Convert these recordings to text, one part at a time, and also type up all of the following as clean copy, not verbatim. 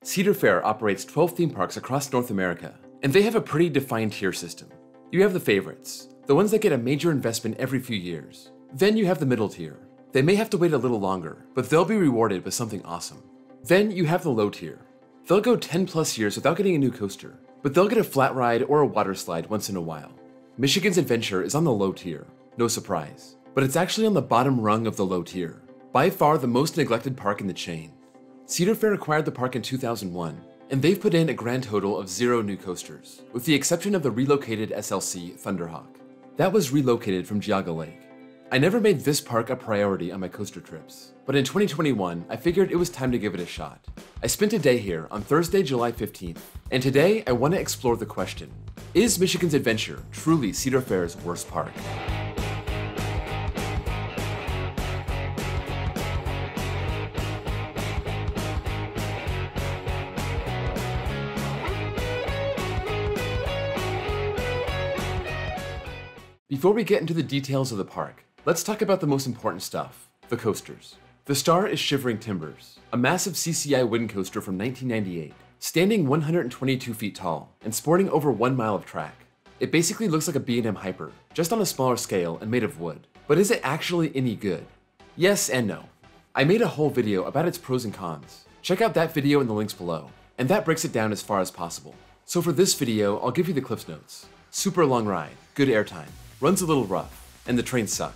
Cedar Fair operates 12 theme parks across North America, and they have a pretty defined tier system. You have the favorites, the ones that get a major investment every few years. Then you have the middle tier. They may have to wait a little longer, but they'll be rewarded with something awesome. Then you have the low tier. They'll go 10 plus years without getting a new coaster, but they'll get a flat ride or a water slide once in a while. Michigan's Adventure is on the low tier, no surprise, but it's actually on the bottom rung of the low tier, by far the most neglected park in the chain. Cedar Fair acquired the park in 2001, and they've put in a grand total of 0 new coasters, with the exception of the relocated SLC Thunderhawk. That was relocated from Geauga Lake. I never made this park a priority on my coaster trips, but in 2021, I figured it was time to give it a shot. I spent a day here on Thursday, July 15th, and today I want to explore the question, is Michigan's Adventure truly Cedar Fair's worst park? Before we get into the details of the park, let's talk about the most important stuff, the coasters. The star is Shivering Timbers, a massive CCI wooden coaster from 1998, standing 122 feet tall and sporting over 1 mile of track. It basically looks like a B&M Hyper, just on a smaller scale and made of wood. But is it actually any good? Yes and no. I made a whole video about its pros and cons. Check out that video in the links below, and that breaks it down as far as possible. So for this video, I'll give you the Cliffs Notes. Super long ride, good airtime, runs a little rough, and the trains suck.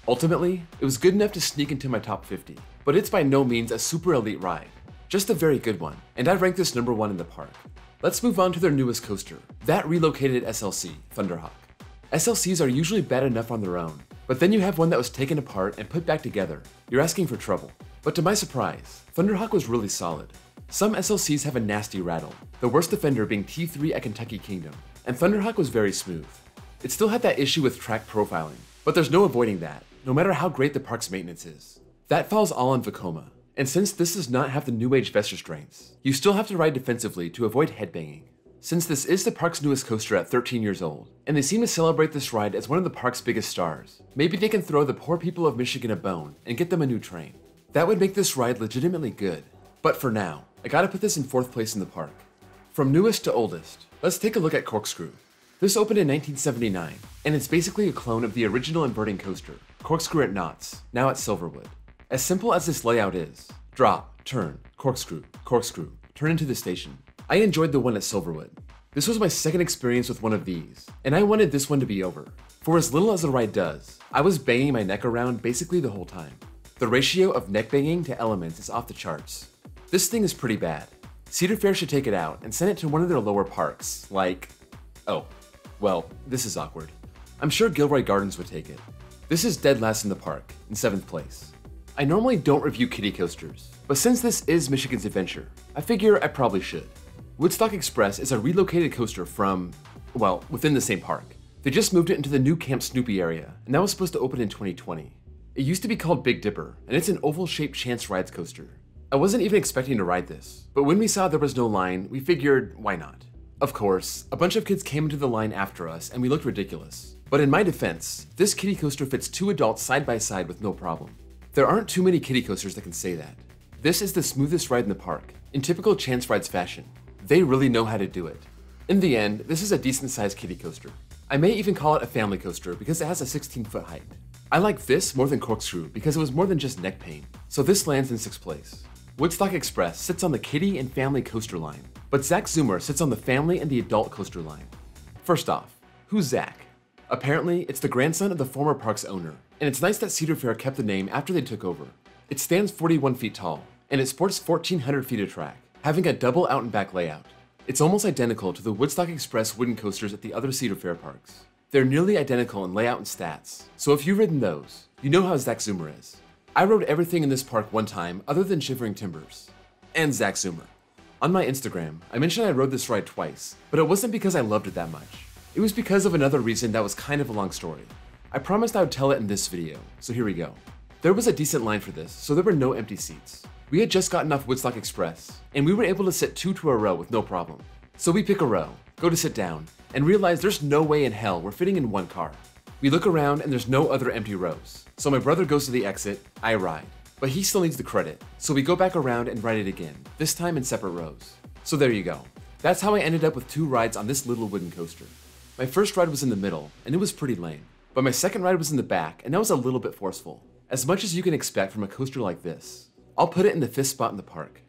Ultimately, it was good enough to sneak into my top 50, but it's by no means a super elite ride, just a very good one, and I rank this number 1 in the park. Let's move on to their newest coaster, that relocated SLC, Thunderhawk. SLCs are usually bad enough on their own, but then you have one that was taken apart and put back together. You're asking for trouble. But to my surprise, Thunderhawk was really solid. Some SLCs have a nasty rattle, the worst offender being T3 at Kentucky Kingdom, and Thunderhawk was very smooth. It still had that issue with track profiling, but there's no avoiding that, no matter how great the park's maintenance is. That falls all on Vekoma, and since this does not have the new age vest restraints, you still have to ride defensively to avoid headbanging. Since this is the park's newest coaster at 13 years old, and they seem to celebrate this ride as one of the park's biggest stars, maybe they can throw the poor people of Michigan a bone and get them a new train. That would make this ride legitimately good. But for now, I gotta put this in 4th place in the park. From newest to oldest, let's take a look at Corkscrew. This opened in 1979, and it's basically a clone of the original inverting coaster, Corkscrew at Knott's, now at Silverwood. As simple as this layout is, drop, turn, corkscrew, turn into the station. I enjoyed the one at Silverwood. This was my second experience with one of these, and I wanted this one to be over. For as little as the ride does, I was banging my neck around basically the whole time. The ratio of neck banging to elements is off the charts. This thing is pretty bad. Cedar Fair should take it out and send it to one of their lower parks, like... oh. Well, this is awkward. I'm sure Gilroy Gardens would take it. This is dead last in the park, in 7th place. I normally don't review kiddie coasters, but since this is Michigan's Adventure, I figure I probably should. Woodstock Express is a relocated coaster from, well, within the same park. They just moved it into the new Camp Snoopy area, and that was supposed to open in 2020. It used to be called Big Dipper, and it's an oval-shaped chance rides coaster. I wasn't even expecting to ride this, but when we saw there was no line, we figured, why not? Of course, a bunch of kids came into the line after us and we looked ridiculous. But in my defense, this kiddie coaster fits 2 adults side by side with no problem. There aren't too many kiddie coasters that can say that. This is the smoothest ride in the park, in typical Chance Rides fashion. They really know how to do it. In the end, this is a decent sized kiddie coaster. I may even call it a family coaster because it has a 16-foot height. I like this more than Corkscrew because it was more than just neck pain, so this lands in 6th place. Woodstock Express sits on the kiddie and family coaster line, but Zak Zumer sits on the family and the adult coaster line. First off, who's Zak? Apparently, it's the grandson of the former park's owner, and it's nice that Cedar Fair kept the name after they took over. It stands 41 feet tall, and it sports 1,400 feet of track, having a double out and back layout. It's almost identical to the Woodstock Express wooden coasters at the other Cedar Fair parks. They're nearly identical in layout and stats, so if you've ridden those, you know how Zak Zumer is. I rode everything in this park one time other than Shivering Timbers. And Zak Zumer. On my Instagram, I mentioned I rode this ride twice, but it wasn't because I loved it that much. It was because of another reason that was kind of a long story. I promised I would tell it in this video, so here we go. There was a decent line for this, so there were no empty seats. We had just gotten off Woodstock Express, and we were able to sit 2 to a row with no problem. So we pick a row, go to sit down, and realize there's no way in hell we're fitting in one car. We look around and there's no other empty rows. So my brother goes to the exit, I ride. but he still needs the credit, so we go back around and ride it again, this time in separate rows. So there you go. That's how I ended up with 2 rides on this little wooden coaster. My first ride was in the middle, and it was pretty lame. But my second ride was in the back, and that was a little bit forceful. As much as you can expect from a coaster like this. I'll put it in the 5th spot in the park.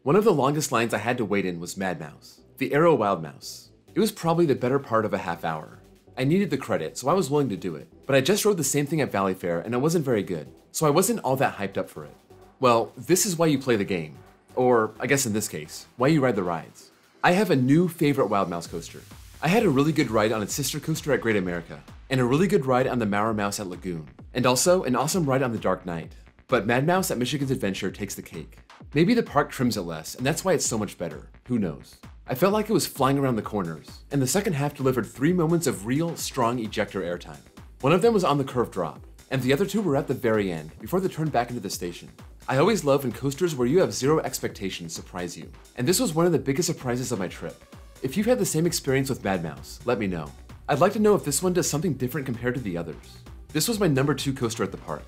One of the longest lines I had to wait in was Mad Mouse, the Aero Wild Mouse. It was probably the better part of a half hour. I needed the credit, so I was willing to do it. But I just rode the same thing at Valley Fair, and it wasn't very good, so I wasn't all that hyped up for it. Well, this is why you play the game. Or, I guess in this case, why you ride the rides. I have a new favorite Wild Mouse coaster. I had a really good ride on its sister coaster at Great America, and a really good ride on the Maurer Mouse at Lagoon, and also an awesome ride on the Dark Knight. But Mad Mouse at Michigan's Adventure takes the cake. Maybe the park trims it less, and that's why it's so much better. Who knows? I felt like it was flying around the corners, and the second half delivered 3 moments of real, strong ejector airtime. One of them was on the curved drop, and the other 2 were at the very end, before the turn back into the station. I always love when coasters where you have 0 expectations surprise you, and this was one of the biggest surprises of my trip. If you've had the same experience with Mad Mouse, let me know. I'd like to know if this one does something different compared to the others. This was my number 2 coaster at the park.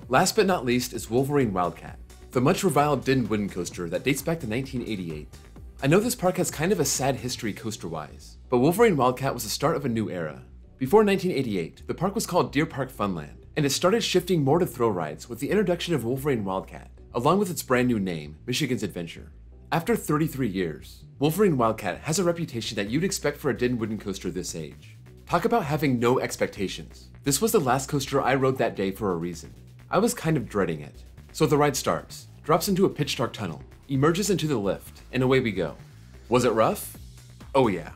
Last but not least is Wolverine Wildcat, the much reviled Din wooden coaster that dates back to 1988. I know this park has kind of a sad history coaster-wise, but Wolverine Wildcat was the start of a new era. Before 1988, the park was called Deer Park Funland, and it started shifting more to thrill rides with the introduction of Wolverine Wildcat, along with its brand new name, Michigan's Adventure. After 33 years, Wolverine Wildcat has a reputation that you'd expect for a Din wooden coaster this age. Talk about having no expectations. This was the last coaster I rode that day for a reason. I was kind of dreading it. So the ride starts, drops into a pitch dark tunnel, emerges into the lift, and away we go. Was it rough? Oh yeah.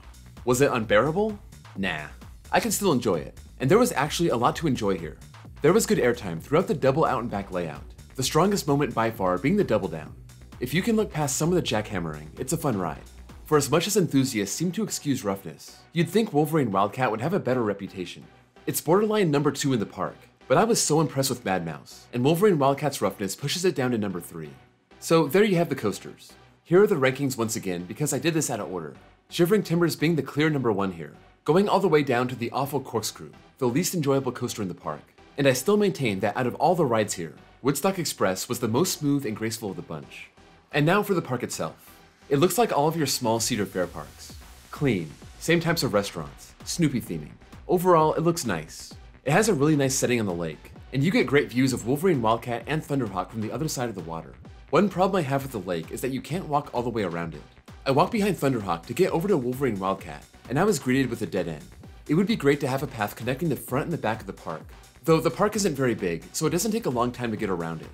Was it unbearable? Nah. I can still enjoy it, and there was actually a lot to enjoy here. There was good airtime throughout the double out and back layout, the strongest moment by far being the double down. If you can look past some of the jackhammering, it's a fun ride. For as much as enthusiasts seem to excuse roughness, you'd think Wolverine Wildcat would have a better reputation. It's borderline number 2 in the park, but I was so impressed with Mad Mouse, and Wolverine Wildcat's roughness pushes it down to number 3. So there you have the coasters. Here are the rankings once again because I did this out of order. Shivering Timbers being the clear number 1 here, going all the way down to the awful Corkscrew, the least enjoyable coaster in the park. And I still maintain that out of all the rides here, Woodstock Express was the most smooth and graceful of the bunch. And now for the park itself. It looks like all of your small Cedar Fair parks. Clean, same types of restaurants, Snoopy theming. Overall, it looks nice. It has a really nice setting on the lake, and you get great views of Wolverine Wildcat and Thunderhawk from the other side of the water. One problem I have with the lake is that you can't walk all the way around it. I walked behind Thunderhawk to get over to Wolverine Wildcat, and I was greeted with a dead end. It would be great to have a path connecting the front and the back of the park, though the park isn't very big, so it doesn't take a long time to get around it.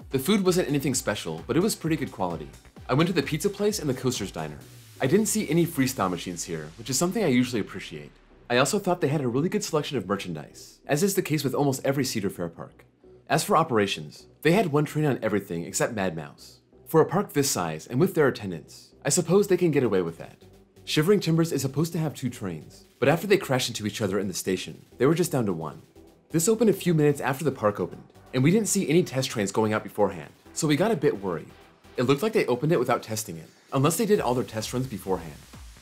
The food wasn't anything special, but it was pretty good quality. I went to the pizza place and the Coasters Diner. I didn't see any freestyle machines here, which is something I usually appreciate. I also thought they had a really good selection of merchandise, as is the case with almost every Cedar Fair park. As for operations, they had one train on everything except Mad Mouse. For a park this size and with their attendance, I suppose they can get away with that. Shivering Timbers is supposed to have 2 trains, but after they crashed into each other in the station, they were just down to 1. This opened a few minutes after the park opened, and we didn't see any test trains going out beforehand, so we got a bit worried. It looked like they opened it without testing it, unless they did all their test runs beforehand.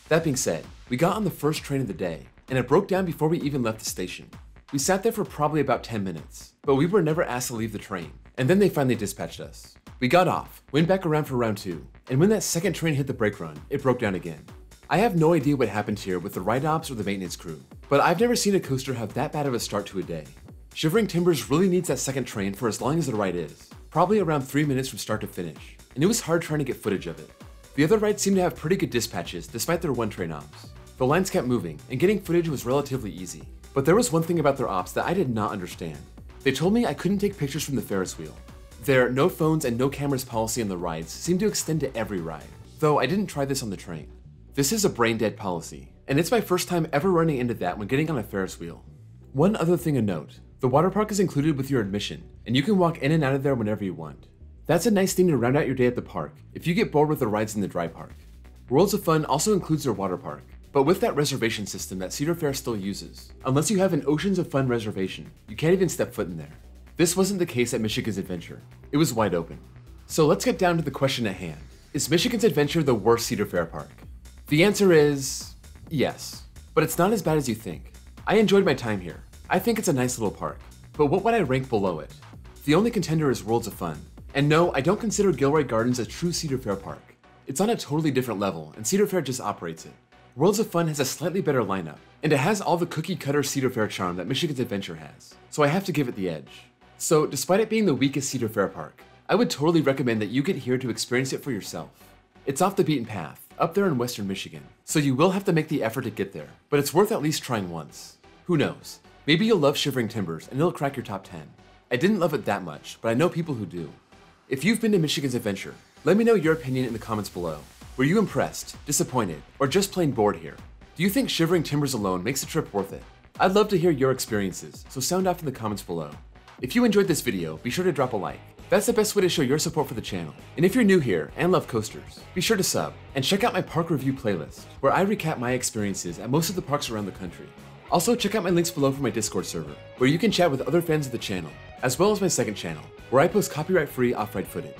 That being said, we got on the first train of the day, and it broke down before we even left the station. We sat there for probably about 10 minutes, but we were never asked to leave the train, and then they finally dispatched us. We got off, went back around for round 2, and when that second train hit the brake run, it broke down again. I have no idea what happened here with the ride ops or the maintenance crew, but I've never seen a coaster have that bad of a start to a day. Shivering Timbers really needs that second train for as long as the ride is, probably around 3 minutes from start to finish, and it was hard trying to get footage of it. The other rides seemed to have pretty good dispatches despite their 1 train ops. The lines kept moving, and getting footage was relatively easy. But there was one thing about their ops that I did not understand. They told me I couldn't take pictures from the Ferris wheel. Their no phones and no cameras policy on the rides seemed to extend to every ride, though I didn't try this on the train. This is a brain-dead policy, and it's my first time ever running into that when getting on a Ferris wheel. One other thing to note, the water park is included with your admission, and you can walk in and out of there whenever you want. That's a nice thing to round out your day at the park if you get bored with the rides in the dry park. Worlds of Fun also includes their water park, but with that reservation system that Cedar Fair still uses, unless you have an Oceans of Fun reservation, you can't even step foot in there. This wasn't the case at Michigan's Adventure. It was wide open. So let's get down to the question at hand. Is Michigan's Adventure the worst Cedar Fair park? The answer is yes, but it's not as bad as you think. I enjoyed my time here. I think it's a nice little park, but what would I rank below it? The only contender is Worlds of Fun, And no, I don't consider Gilroy Gardens a true Cedar Fair park. It's on a totally different level, and Cedar Fair just operates it. Worlds of Fun has a slightly better lineup, and it has all the cookie-cutter Cedar Fair charm that Michigan's Adventure has, so I have to give it the edge. So, despite it being the weakest Cedar Fair park, I would totally recommend that you get here to experience it for yourself. It's off the beaten path, up there in western Michigan, so you will have to make the effort to get there, but it's worth at least trying once. Who knows? Maybe you'll love Shivering Timbers and it'll crack your top 10. I didn't love it that much, but I know people who do. If you've been to Michigan's Adventure, let me know your opinion in the comments below. Were you impressed, disappointed, or just plain bored here? Do you think Shivering Timbers alone makes the trip worth it? I'd love to hear your experiences, so sound off in the comments below. If you enjoyed this video, be sure to drop a like. That's the best way to show your support for the channel. And if you're new here and love coasters, be sure to sub and check out my park review playlist, where I recap my experiences at most of the parks around the country. Also, check out my links below for my Discord server, where you can chat with other fans of the channel, as well as my second channel, where I post copyright-free off-ride footage.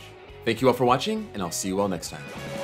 Thank you all for watching, and I'll see you all next time.